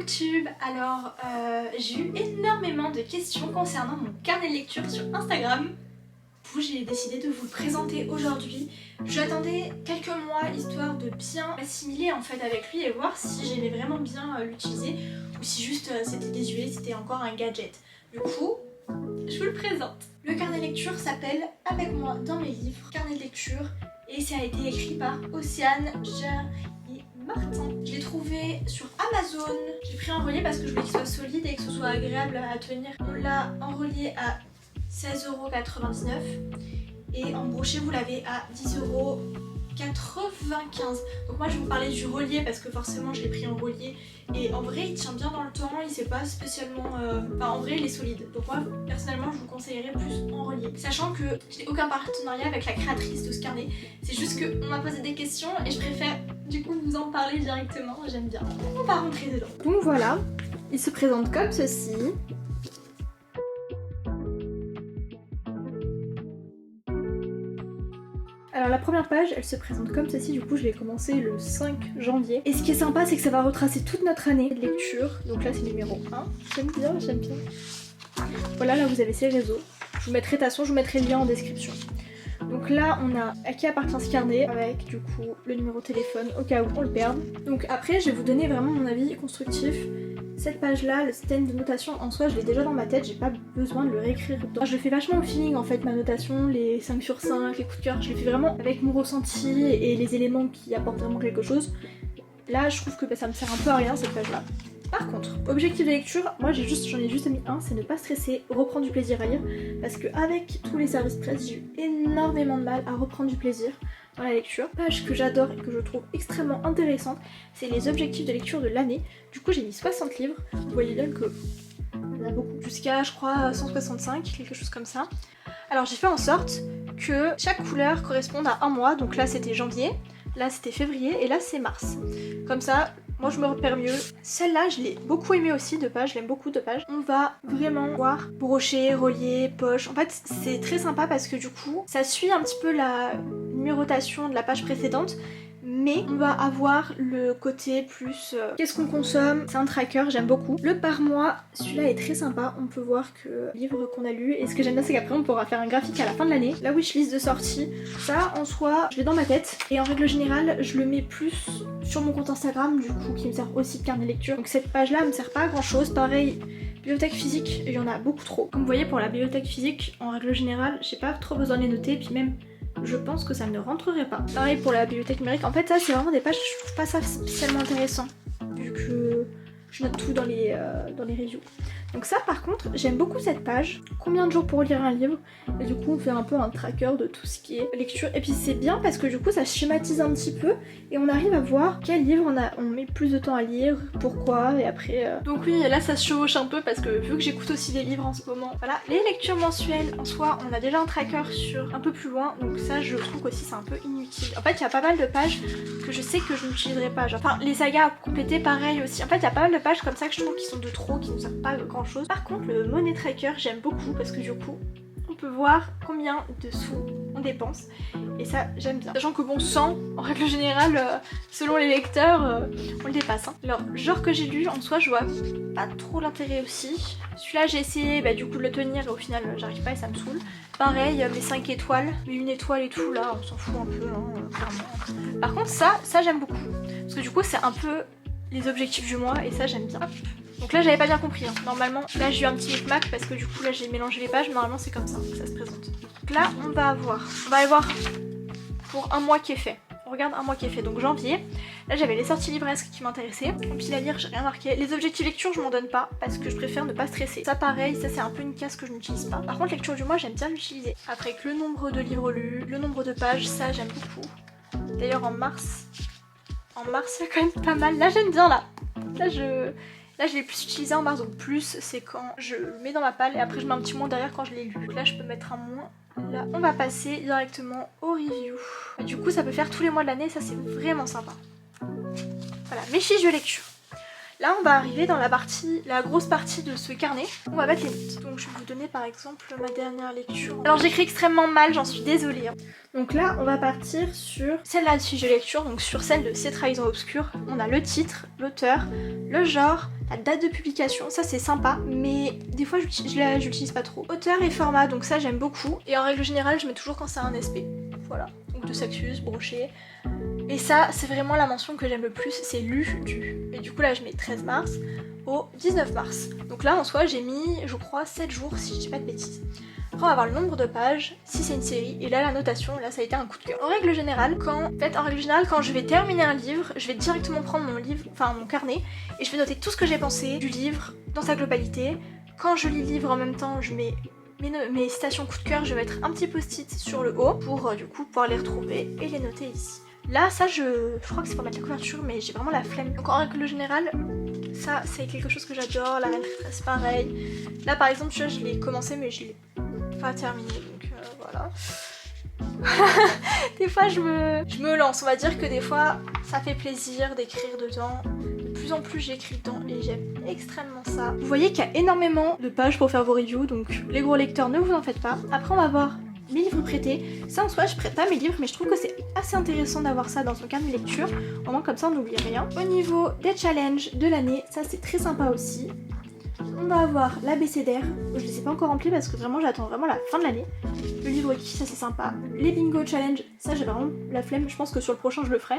Booktube. Alors j'ai eu énormément de questions concernant mon carnet de lecture sur Instagram. Du coup j'ai décidé de vous le présenter aujourd'hui. J'attendais quelques mois histoire de bien assimiler en fait avec lui et voir si j'aimais vraiment bien l'utiliser ou si juste c'était désuet, c'était encore un gadget. Du coup, je vous le présente. Le carnet de lecture s'appelle Avec moi dans mes livres, carnet de lecture, et ça a été écrit par Océane Martin. Je l'ai trouvé sur Amazon. J'ai pris un relié parce que je voulais qu'il soit solide et que ce soit agréable à tenir. On l'a en relié à 16,99 € et en brochet vous l'avez à 10,95 €. Donc moi je vais vous parler du relié parce que forcément je l'ai pris en relié et en vrai il tient bien dans le temps, il s'est pas spécialement... Enfin en vrai il est solide. Donc moi personnellement je vous conseillerais plus en relié. Sachant que je n'ai aucun partenariat avec la créatrice de ce carnet. C'est juste qu'on m'a posé des questions et je préfère du coup vous en parler directement, j'aime bien. On va rentrer dedans. Donc voilà, il se présente comme ceci. Alors la première page, elle se présente comme ceci, du coup je l'ai commencé le 5 janvier. Et ce qui est sympa, c'est que ça va retracer toute notre année de lecture. Donc là c'est numéro 1, j'aime bien, j'aime bien. Voilà, là vous avez ses réseaux. Je vous mettrai, de toute façon, je vous mettrai le lien en description. Donc là on a à qui appartient ce carnet avec du coup le numéro de téléphone au cas où on le perde. Donc après je vais vous donner vraiment mon avis constructif. Cette page là, le système de notation en soi je l'ai déjà dans ma tête, j'ai pas besoin de le réécrire dedans. Je fais vachement au feeling en fait ma notation, les 5 sur 5, les coups de cœur, je les fais vraiment avec mon ressenti et les éléments qui apportent vraiment quelque chose. Là je trouve que ça me sert un peu à rien cette page là. Par contre, objectif de lecture, moi j'en ai juste mis un, c'est ne pas stresser, reprendre du plaisir à lire, parce qu'avec tous les services presse, j'ai eu énormément de mal à reprendre du plaisir dans la lecture. Page que j'adore et que je trouve extrêmement intéressante, c'est les objectifs de lecture de l'année. Du coup j'ai mis 60 livres, vous voyez bien que il y en a beaucoup, jusqu'à je crois 165, quelque chose comme ça. Alors j'ai fait en sorte que chaque couleur corresponde à un mois, donc là c'était janvier, là c'était février et là c'est mars. Comme ça, moi je me repère mieux. Celle-là je l'ai beaucoup aimée aussi de page, je l'aime beaucoup de page. On va vraiment voir brochet, relié, poche. En fait c'est très sympa parce que du coup ça suit un petit peu la numérotation de la page précédente. Mais on va avoir le côté plus qu'est-ce qu'on consomme, c'est un tracker, j'aime beaucoup. Le par mois, celui-là est très sympa, on peut voir que livre qu'on a lu, et ce que j'aime bien c'est qu'après on pourra faire un graphique à la fin de l'année. La wishlist de sortie, ça en soi, je l'ai dans ma tête, et en règle générale, je le mets plus sur mon compte Instagram, du coup, qui me sert aussi de carnet de lecture. Donc cette page-là me sert pas à grand chose, pareil. Bibliothèque physique, il y en a beaucoup trop. Comme vous voyez pour la bibliothèque physique, en règle générale, j'ai pas trop besoin de les noter, puis même je pense que ça ne rentrerait pas. Pareil pour la bibliothèque numérique, en fait ça c'est vraiment des pages, je trouve pas ça spécialement intéressant, vu que je note tout dans les reviews. Donc ça par contre, j'aime beaucoup cette page. Combien de jours pour lire un livre? Et du coup on fait un peu un tracker de tout ce qui est lecture. Et puis c'est bien parce que du coup ça schématise un petit peu et on arrive à voir quel livre on met plus de temps à lire, pourquoi, et après... Donc oui, là ça se chevauche un peu parce que vu que j'écoute aussi des livres en ce moment, voilà. Les lectures mensuelles, en soi, on a déjà un tracker sur un peu plus loin, donc ça je trouve qu'aussi c'est un peu inutile. En fait il y a pas mal de pages que je sais que je n'utiliserai pas, genre, enfin les sagas à compléter pareil aussi. En fait il y a pas mal de pages comme ça que je trouve qui sont de trop, qui ne servent pas grand chose. Par contre le money tracker j'aime beaucoup parce que du coup on peut voir combien de sous on dépense et ça j'aime bien. Sachant que bon 100 en règle générale selon les lecteurs on le dépasse hein. Alors genre que j'ai lu en soi je vois pas trop l'intérêt aussi. Celui-là j'ai essayé du coup de le tenir et au final j'arrive pas et ça me saoule. Pareil mes 5 étoiles, mes 1 étoile et tout là on s'en fout un peu hein, clairement. Par contre ça j'aime beaucoup parce que du coup c'est un peu les objectifs du mois et ça j'aime bien. Donc là j'avais pas bien compris hein. Normalement là j'ai eu un petit micmac parce que du coup là j'ai mélangé les pages, mais normalement c'est comme ça que ça se présente. Donc là on va aller voir pour un mois qui est fait. On regarde un mois qui est fait, donc janvier. Là j'avais les sorties livresques qui m'intéressaient. Compile à lire, j'ai rien marqué. Les objectifs lecture je m'en donne pas parce que je préfère ne pas stresser. Ça pareil, ça c'est un peu une case que je n'utilise pas. Par contre lecture du mois j'aime bien l'utiliser. Après que le nombre de livres lus, le nombre de pages, ça j'aime beaucoup. D'ailleurs en mars il y a quand même pas mal. Là j'aime bien là je l'ai plus utilisé en mars, donc plus c'est quand je le mets dans ma palle et après je mets un petit moins derrière quand je l'ai lu. Donc là je peux mettre un moins. Là on va passer directement au review. Et du coup ça peut faire tous les mois de l'année, ça c'est vraiment sympa. Voilà, mes fiches de lecture. Là on va arriver dans la grosse partie de ce carnet. On va mettre les notes. Donc je vais vous donner par exemple ma dernière lecture. Alors j'écris extrêmement mal, j'en suis désolée. Donc là on va partir sur celle-là de sujet lecture, donc sur celle de Ces trahisons obscures. On a le titre, l'auteur, le genre, la date de publication, ça c'est sympa, mais des fois je l'utilise pas trop. Auteur et format, donc ça j'aime beaucoup. Et en règle générale je mets toujours quand c'est un SP. Voilà, donc de Saxius, broché. Et ça c'est vraiment la mention que j'aime le plus, c'est lu du. Et du coup là je mets 13 mars au 19 mars. Donc là en soi j'ai mis je crois 7 jours si je dis pas de bêtises. Après on va avoir le nombre de pages, si c'est une série, et là la notation, là ça a été un coup de cœur. En règle générale, quand je vais terminer un livre, je vais directement prendre mon carnet, et je vais noter tout ce que j'ai pensé du livre dans sa globalité. Quand je lis le livre en même temps, je mets mes citations coup de cœur, je vais mettre un petit post-it sur le haut pour du coup pouvoir les retrouver et les noter ici. Là ça je crois que c'est pour mettre la couverture, mais j'ai vraiment la flemme. Donc en règle générale, ça c'est quelque chose que j'adore, la Reine Traîtresse pareil. Là par exemple tu vois, je l'ai commencé mais je l'ai pas terminé, donc voilà. Des fois je me lance, on va dire que des fois ça fait plaisir d'écrire dedans. De plus en plus j'écris dedans et j'aime extrêmement ça. Vous voyez qu'il y a énormément de pages pour faire vos reviews, donc les gros lecteurs ne vous en faites pas. Après on va voir mes livres prêtés. Ça en soi je prête pas mes livres, mais je trouve que c'est assez intéressant d'avoir ça dans son carnet de lecture. Au moins comme ça on n'oublie rien. Au niveau des challenges de l'année, ça c'est très sympa aussi. On va avoir l'abécédaire, je les ai pas encore remplis parce que vraiment j'attends vraiment la fin de l'année. Le livre qui, ça c'est sympa. Les bingo challenge, ça j'ai vraiment la flemme, je pense que sur le prochain je le ferai.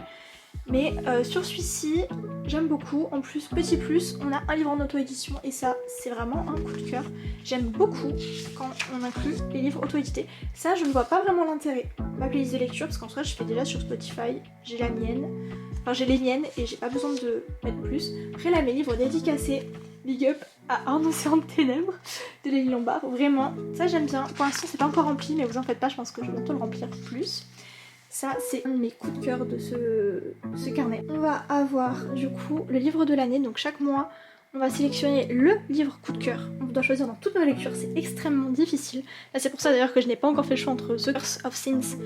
Mais sur celui-ci, j'aime beaucoup. En plus, petit plus, on a un livre en auto-édition et ça c'est vraiment un coup de cœur. J'aime beaucoup quand on inclut les livres auto-édités. Ça je ne vois pas vraiment l'intérêt. Ma playlist de lecture, parce qu'en soi je fais déjà sur Spotify, j'ai la mienne. Enfin j'ai les miennes et j'ai pas besoin de mettre plus. Après là mes livres dédicacés, big up à Un océan de ténèbres de Lélie Lombard, vraiment, ça j'aime bien. Pour l'instant c'est pas encore rempli mais vous en faites pas, je pense que je vais bientôt le remplir plus. Ça c'est un de mes coups de cœur de ce carnet. On va avoir du coup le livre de l'année, donc chaque mois on va sélectionner le livre coup de cœur. On doit choisir dans toutes nos lectures, c'est extrêmement difficile. Là c'est pour ça d'ailleurs que je n'ai pas encore fait le choix entre The Curse of Sins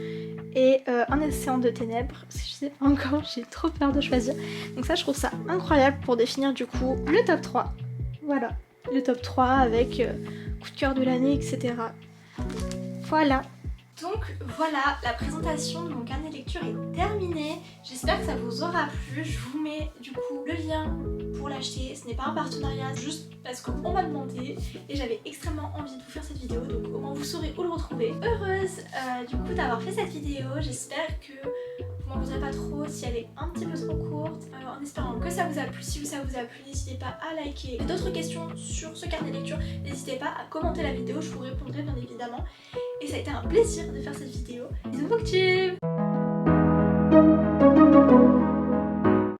et Un océan de ténèbres, parce que je sais pas encore, j'ai trop peur de choisir. Donc ça je trouve ça incroyable pour définir du coup le top 3. Voilà, le top 3 avec coup de cœur de l'année, etc. Voilà. Donc voilà, la présentation de mon carnet de lecture est terminée. J'espère que ça vous aura plu. Je vous mets du coup le lien pour l'acheter. Ce n'est pas un partenariat, juste parce qu'on m'a demandé et j'avais extrêmement envie de vous faire cette vidéo. Donc au moins vous saurez où le retrouver. Heureuse du coup d'avoir fait cette vidéo. J'espère que vous m'en voudrez pas trop si elle est un petit peu trop courte. En espérant que ça vous a plu. Si ça vous a plu, n'hésitez pas à liker. Et d'autres questions sur ce carnet de lecture, n'hésitez pas à commenter la vidéo. Je vous répondrai bien évidemment. Et ça a été un plaisir de faire cette vidéo. Bisous BookTube!